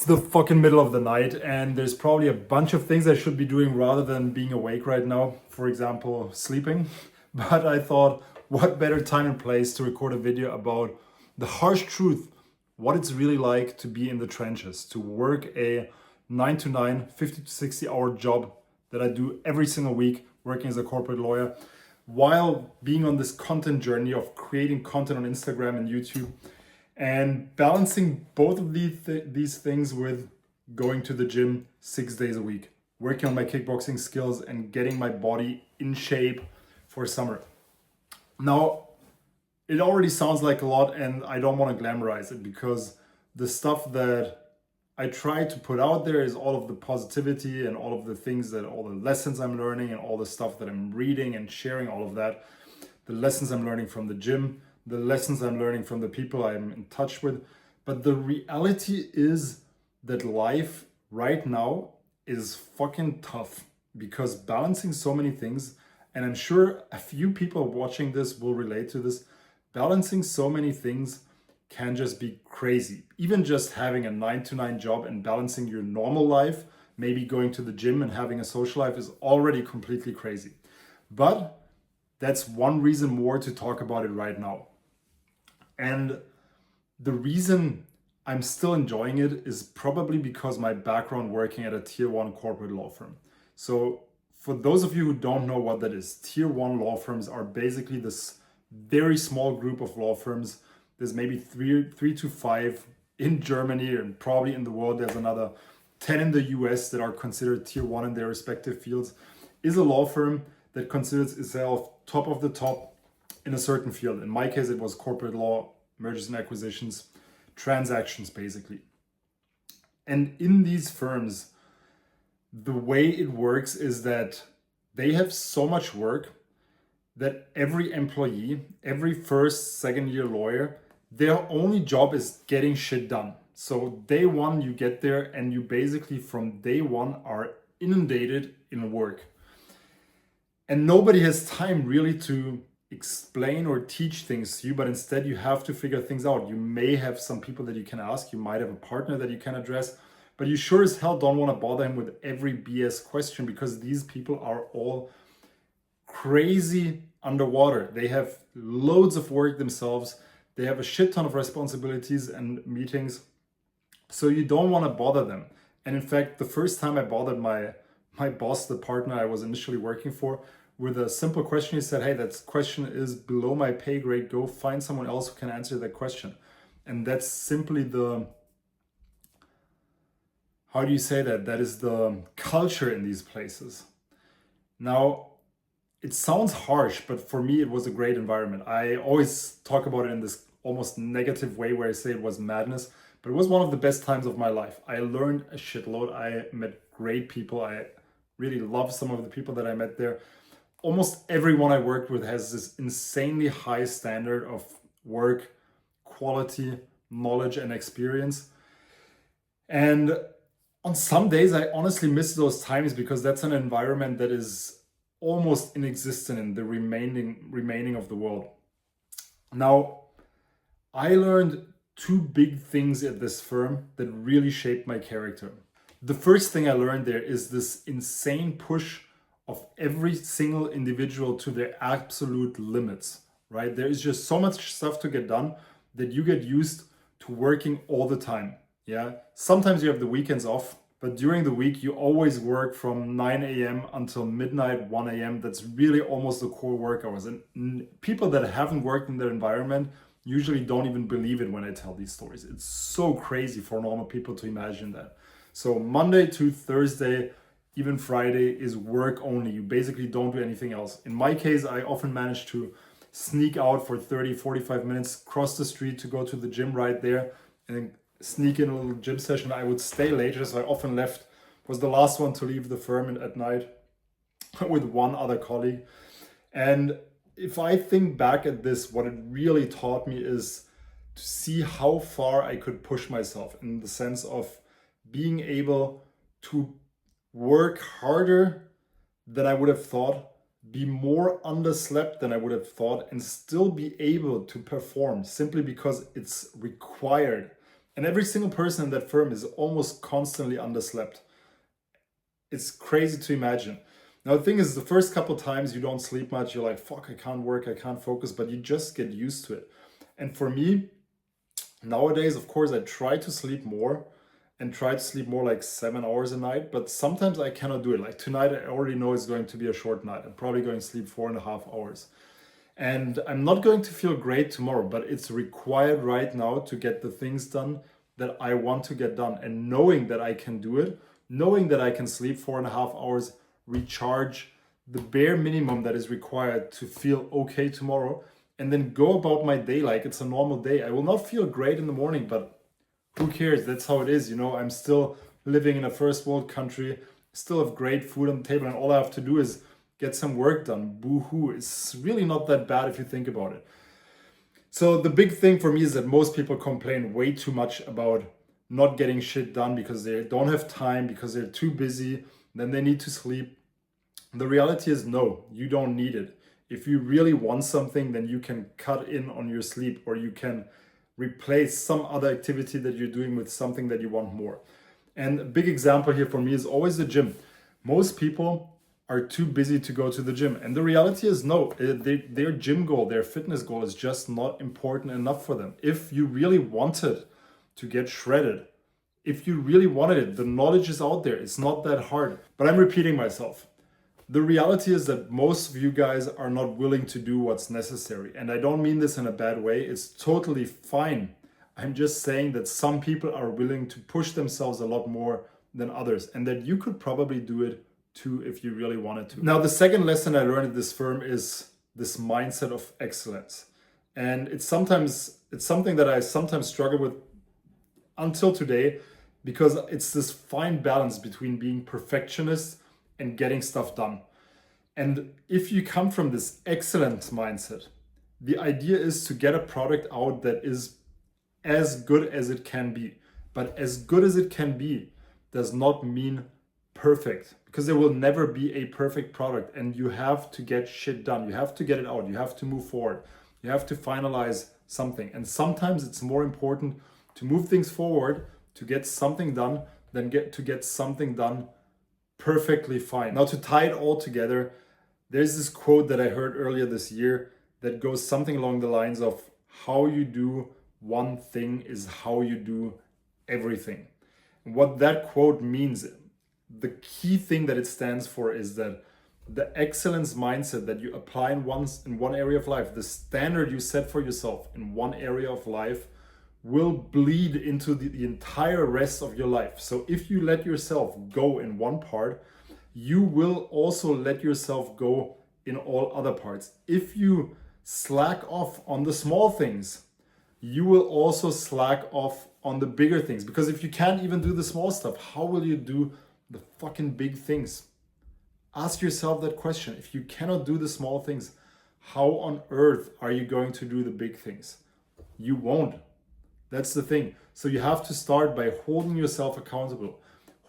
It's the fucking middle of the night, and there's probably a bunch of things I should be doing rather than being awake right now. For example, sleeping. But I thought, what better time and place to record a video about the harsh truth, what it's really like to be in the trenches, to work a 9 to 9, 50 to 60 hour job that I do every single week, working as a corporate lawyer, while being on this content journey of creating content on Instagram and YouTube, and balancing both of these things with going to the gym 6 days a week, working on my kickboxing skills and getting my body in shape for summer. Now, it already sounds like a lot, and I don't want to glamorize it, because the stuff that I try to put out there is all of the positivity and all of the things that, all the lessons I'm learning and all the stuff that I'm reading and sharing, all of that, the lessons I'm learning from the gym, the lessons I'm learning from the people I'm in touch with. But the reality is that life right now is fucking tough, because balancing so many things, and I'm sure a few people watching this will relate to this, balancing so many things can just be crazy. Even just having a 9 to 9 job and balancing your normal life, maybe going to the gym and having a social life, is already completely crazy. But that's one reason more to talk about it right now. And the reason I'm still enjoying it is probably because my background working at a tier 1 corporate law firm. So for those of you who don't know what that is, tier 1 law firms are basically this very small group of law firms. There's maybe three to five in Germany, and probably in the world there's another 10 in the US that are considered tier 1 in their respective fields. Is a law firm that considers itself top of the top in a certain field. In my case, it was corporate law, mergers and acquisitions, transactions basically. And in these firms, the way it works is that they have so much work that every employee, every first, second year lawyer, their only job is getting shit done. So day one, you get there and you basically from day one are inundated in work. And nobody has time really to explain or teach things to you, but instead you have to figure things out. You may have some people that you can ask, you might have a partner that you can address, but you sure as hell don't want to bother him with every BS question, because these people are all crazy underwater. They have loads of work themselves. They have a shit ton of responsibilities and meetings. So you don't want to bother them. And in fact, the first time I bothered my boss, the partner I was initially working for, with a simple question, he said, "Hey, that question is below my pay grade. Go find someone else who can answer that question." And that's simply how do you say that? That is the culture in these places. Now, it sounds harsh, but for me, it was a great environment. I always talk about it in this almost negative way where I say it was madness, but it was one of the best times of my life. I learned a shitload. I met great people. I really love some of the people that I met there. Almost everyone I worked with has this insanely high standard of work, quality, knowledge, and experience. And on some days, I honestly miss those times, because that's an environment that is almost inexistent in the remaining of the world. Now, I learned two big things at this firm that really shaped my character. The first thing I learned there is this insane push of every single individual to their absolute limits, right? There is just so much stuff to get done that you get used to working all the time. Yeah, sometimes you have the weekends off, but during the week you always work from 9 a.m. until midnight, 1 a.m. That's really almost the core work hours. And people that haven't worked in that environment usually don't even believe it when I tell these stories. It's so crazy for normal people to imagine that. So Monday to Thursday, even Friday, is work only. You basically don't do anything else. In my case, I often manage to sneak out for 30, 45 minutes, cross the street to go to the gym right there, and then sneak in a little gym session. I would stay later, so I often was the last one to leave the firm at night with one other colleague. And if I think back at this, what it really taught me is to see how far I could push myself, in the sense of being able to work harder than I would have thought, be more underslept than I would have thought, and still be able to perform, simply because it's required And every single person in that firm is almost constantly underslept. It's crazy to imagine. Now, the thing is, the first couple times you don't sleep much, you're like, fuck, I can't work, I can't focus, but you just get used to it. And for me, nowadays, of course, I try to sleep more and try to sleep more like 7 hours a night, but sometimes I cannot do it. Like tonight, I already know it's going to be a short night. I'm probably going to sleep 4.5 hours. And I'm not going to feel great tomorrow, but it's required right now to get the things done that I want to get done. And knowing that I can do it, knowing that I can sleep 4.5 hours, recharge the bare minimum that is required to feel okay tomorrow, and then go about my day like it's a normal day. I will not feel great in the morning, but who cares? That's how it is. You know, I'm still living in a first world country, still have great food on the table, and all I have to do is get some work done. Boo-hoo. It's really not that bad if you think about it. So the big thing for me is that most people complain way too much about not getting shit done because they don't have time, because they're too busy, then they need to sleep. The reality is no, you don't need it. If you really want something, then you can cut in on your sleep, or you can replace some other activity that you're doing with something that you want more. And a big example here for me is always the gym. Most people are too busy to go to the gym. And the reality is no, their gym goal, their fitness goal is just not important enough for them. If you really wanted to get shredded, if you really wanted it, the knowledge is out there. It's not that hard. But I'm repeating myself. The reality is that most of you guys are not willing to do what's necessary. And I don't mean this in a bad way. It's totally fine. I'm just saying that some people are willing to push themselves a lot more than others, and that you could probably do it too if you really wanted to. Now, the second lesson I learned at this firm is this mindset of excellence. And it's something that I sometimes struggle with until today, because it's this fine balance between being perfectionist and getting stuff done. And if you come from this excellent mindset, the idea is to get a product out that is as good as it can be. But as good as it can be does not mean perfect, because there will never be a perfect product, and you have to get shit done. You have to get it out. You have to move forward. You have to finalize something. And sometimes it's more important to move things forward, to get something done, than to get something done perfectly fine. Now, to tie it all together, there's this quote that I heard earlier this year that goes something along the lines of, how you do one thing is how you do everything. And what that quote means, the key thing that it stands for, is that the excellence mindset that you apply in one area of life, the standard you set for yourself in one area of life, will bleed into the entire rest of your life. So if you let yourself go in one part, you will also let yourself go in all other parts. If you slack off on the small things, you will also slack off on the bigger things. Because if you can't even do the small stuff, how will you do the fucking big things? Ask yourself that question. If you cannot do the small things, how on earth are you going to do the big things? You won't. That's the thing. So you have to start by holding yourself accountable,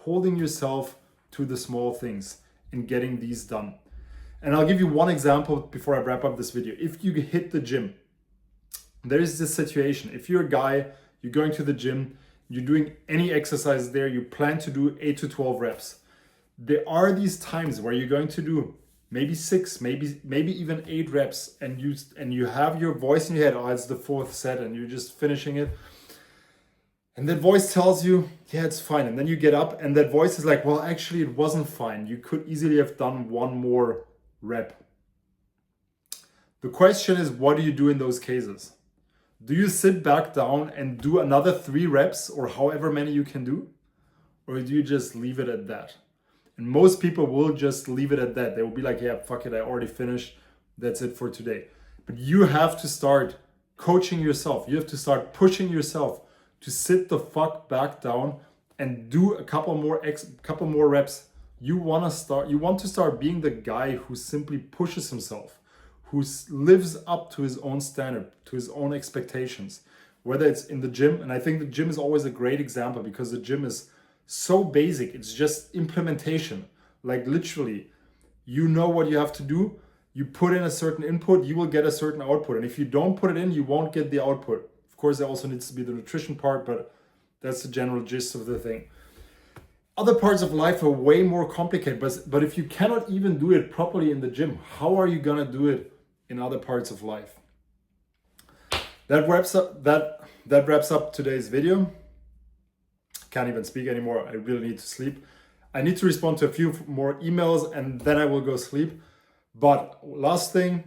holding yourself to the small things and getting these done. And I'll give you one example before I wrap up this video. If you hit the gym, there is this situation. If you're a guy, you're going to the gym, you're doing any exercise there, you plan to do 8 to 12 reps. There are these times where you're going to do maybe 6, maybe even 8 reps, and you have your voice in your head, oh, it's the 4th set, and you're just finishing it. And that voice tells you, yeah, it's fine. And then you get up and that voice is like, well, actually it wasn't fine. You could easily have done one more rep. The question is, what do you do in those cases? Do you sit back down and do another 3 reps or however many you can do? Or do you just leave it at that? And most people will just leave it at that. They will be like, yeah, fuck it, I already finished. That's it for today. But you have to start coaching yourself. You have to start pushing yourself to sit the fuck back down and do a couple more reps. You want to start being the guy who simply pushes himself, who lives up to his own standard, to his own expectations, whether it's in the gym. And I think the gym is always a great example, because the gym is so basic. It's just implementation. Like literally, you know what you have to do. You put in a certain input, you will get a certain output. And if you don't put it in, you won't get the output. Of course, there also needs to be the nutrition part, but That's the general gist of the thing. Other parts of life are way more complicated, but if you cannot even do it properly in the gym, how are you gonna do it in other parts of life? That wraps up today's video. Can't even speak anymore. I really need to sleep. I need to respond to a few more emails and then I will go sleep. But last thing,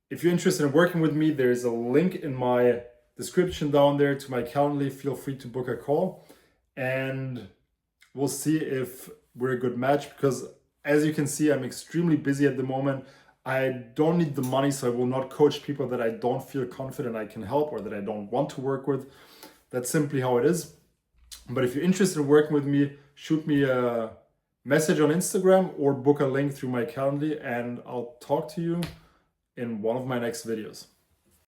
if you're interested in working with me, there's a link in my description down there to my Calendly. Feel free to book a call and we'll see if we're a good match, because as you can see, I'm extremely busy at the moment. I don't need the money, so I will not coach people that I don't feel confident I can help or that I don't want to work with. That's simply how it is. But if you're interested in working with me, shoot me a message on Instagram or book a link through my Calendly, and I'll talk to you in one of my next videos.